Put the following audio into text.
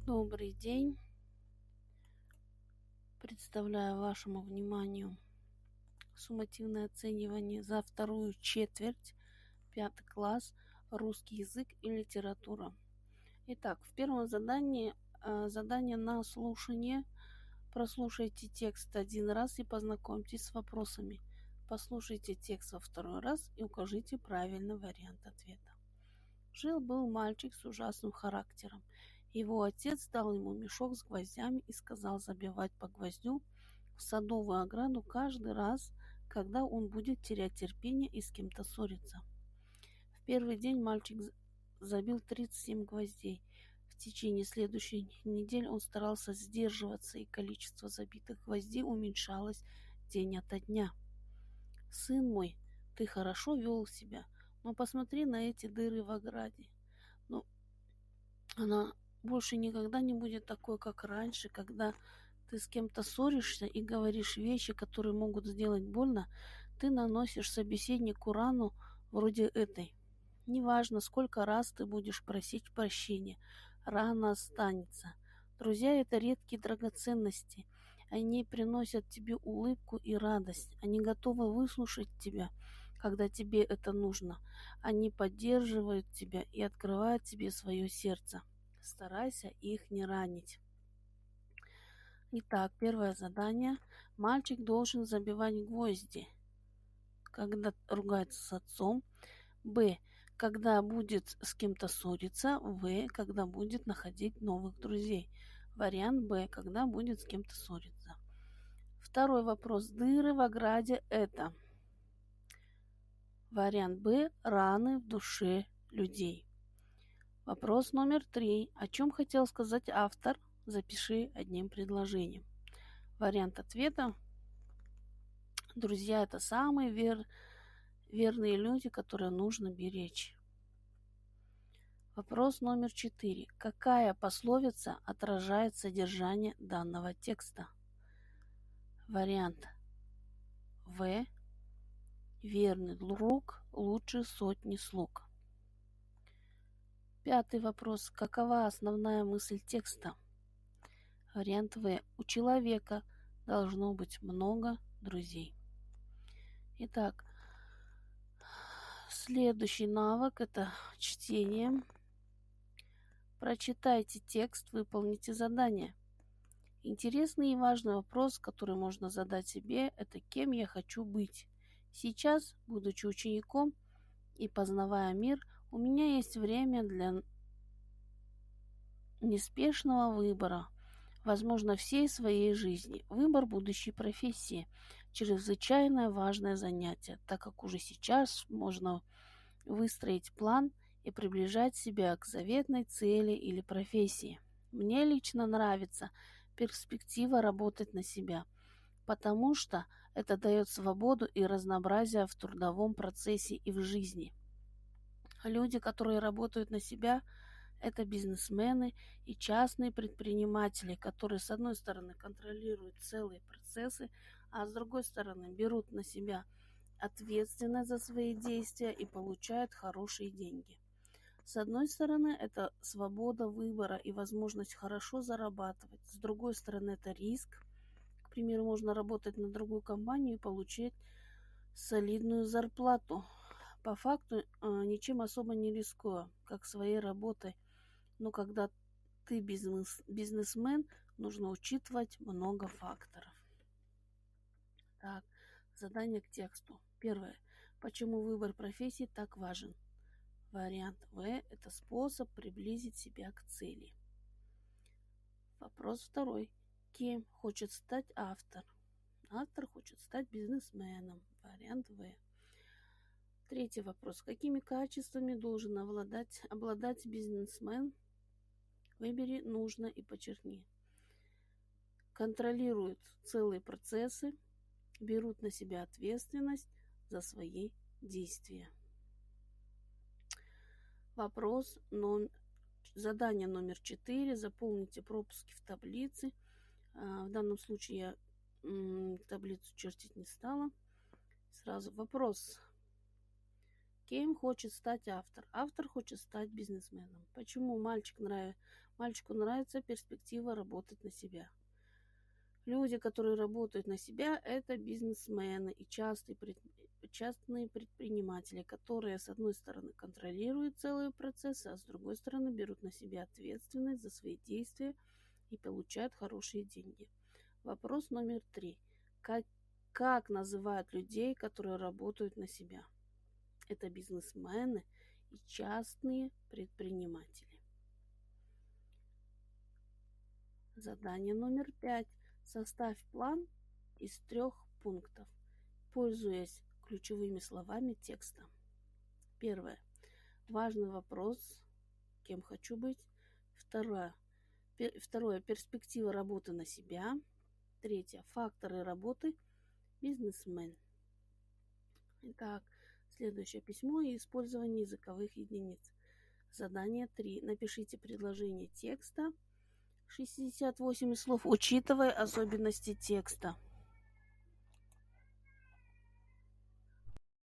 Добрый день. Представляю вашему вниманию суммативное оценивание за вторую четверть, 5 класс, русский язык и литература. Итак, в первом задании задание на слушание. Прослушайте текст один раз и познакомьтесь с вопросами. Послушайте текст во второй раз и укажите правильный вариант ответа. Жил-был мальчик с ужасным характером. Его отец дал ему мешок с гвоздями и сказал забивать по гвоздю в садовую ограду каждый раз, когда он будет терять терпение и с кем-то ссориться. В первый день мальчик забил 37 гвоздей. В течение следующей недели он старался сдерживаться, и количество забитых гвоздей уменьшалось день ото дня. «Сын мой, ты хорошо вел себя, но посмотри на эти дыры в ограде. Но она больше никогда не будет такой, как раньше, когда ты с кем-то ссоришься и говоришь вещи, которые могут сделать больно, ты наносишь собеседнику рану вроде этой. Неважно, сколько раз ты будешь просить прощения, рана останется. Друзья — это редкие драгоценности. Они приносят тебе улыбку и радость. Они готовы выслушать тебя, когда тебе это нужно. Они поддерживают тебя и открывают тебе свое сердце. Старайся их не ранить. Итак, первое задание. Мальчик должен забивать гвозди, когда ругается с отцом. Б. Когда будет с кем-то ссориться. В. Когда будет находить новых друзей. Вариант Б. Когда будет с кем-то ссориться. Второй вопрос. Дыры в ограде – это. Вариант Б. Раны в душе людей. Вопрос номер 3. О чем хотел сказать автор? Запиши одним предложением. Вариант ответа. Друзья – это самые верные люди, которые нужно беречь. Вопрос номер 4. Какая пословица отражает содержание данного текста? Вариант В. Верный друг лучше сотни слуг. Пятый вопрос. Какова основная мысль текста? Вариант В. У человека должно быть много друзей. Итак, следующий навык – это чтение. Прочитайте текст, выполните задание. Интересный и важный вопрос, который можно задать себе, это кем я хочу быть. Сейчас, будучи учеником и познавая мир, у меня есть время для неспешного выбора, возможно, всей своей жизни. Выбор будущей профессии – чрезвычайно важное занятие, так как уже сейчас можно выстроить план и приближать себя к заветной цели или профессии. Мне лично нравится перспектива работать на себя, потому что это дает свободу и разнообразие в трудовом процессе и в жизни. Люди, которые работают на себя, это бизнесмены и частные предприниматели, которые, с одной стороны, контролируют целые процессы, а с другой стороны, берут на себя ответственность за свои действия и получают хорошие деньги. С одной стороны, это свобода выбора и возможность хорошо зарабатывать. С другой стороны, это риск. К примеру, можно работать на другую компанию и получить солидную зарплату. По факту ничем особо не рискуя, как своей работой. Но когда ты бизнесмен, нужно учитывать много факторов. Так, задание к тексту. Первое. Почему выбор профессии так важен? Вариант В – это способ приблизить себя к цели. Вопрос второй. Кем хочет стать автор? Автор хочет стать бизнесменом. Вариант В. Третий вопрос. Какими качествами должен обладать бизнесмен? Выбери нужно и подчеркни. Контролируют целые процессы, берут на себя ответственность за свои действия. Задание номер 4. Заполните пропуски в таблице. В данном случае я таблицу чертить не стала. Сразу вопрос. Кем хочет стать автор? Автор хочет стать бизнесменом. Почему Мальчику нравится перспектива работать на себя. Люди, которые работают на себя, это бизнесмены и частные предприниматели, которые, с одной стороны, контролируют целые процессы, а с другой стороны, берут на себя ответственность за свои действия и получают хорошие деньги. Вопрос номер 3. Как называют людей, которые работают на себя? Это бизнесмены и частные предприниматели. Задание номер 5. Составь план из 3 пунктов, пользуясь ключевыми словами текста. Первое. Важный вопрос, кем хочу быть. Второе. Перспектива работы на себя. Третье. Факторы работы бизнесмен. Итак, следующее письмо и использование языковых единиц. Задание 3. Напишите предложение текста. 68 слов, учитывая особенности текста.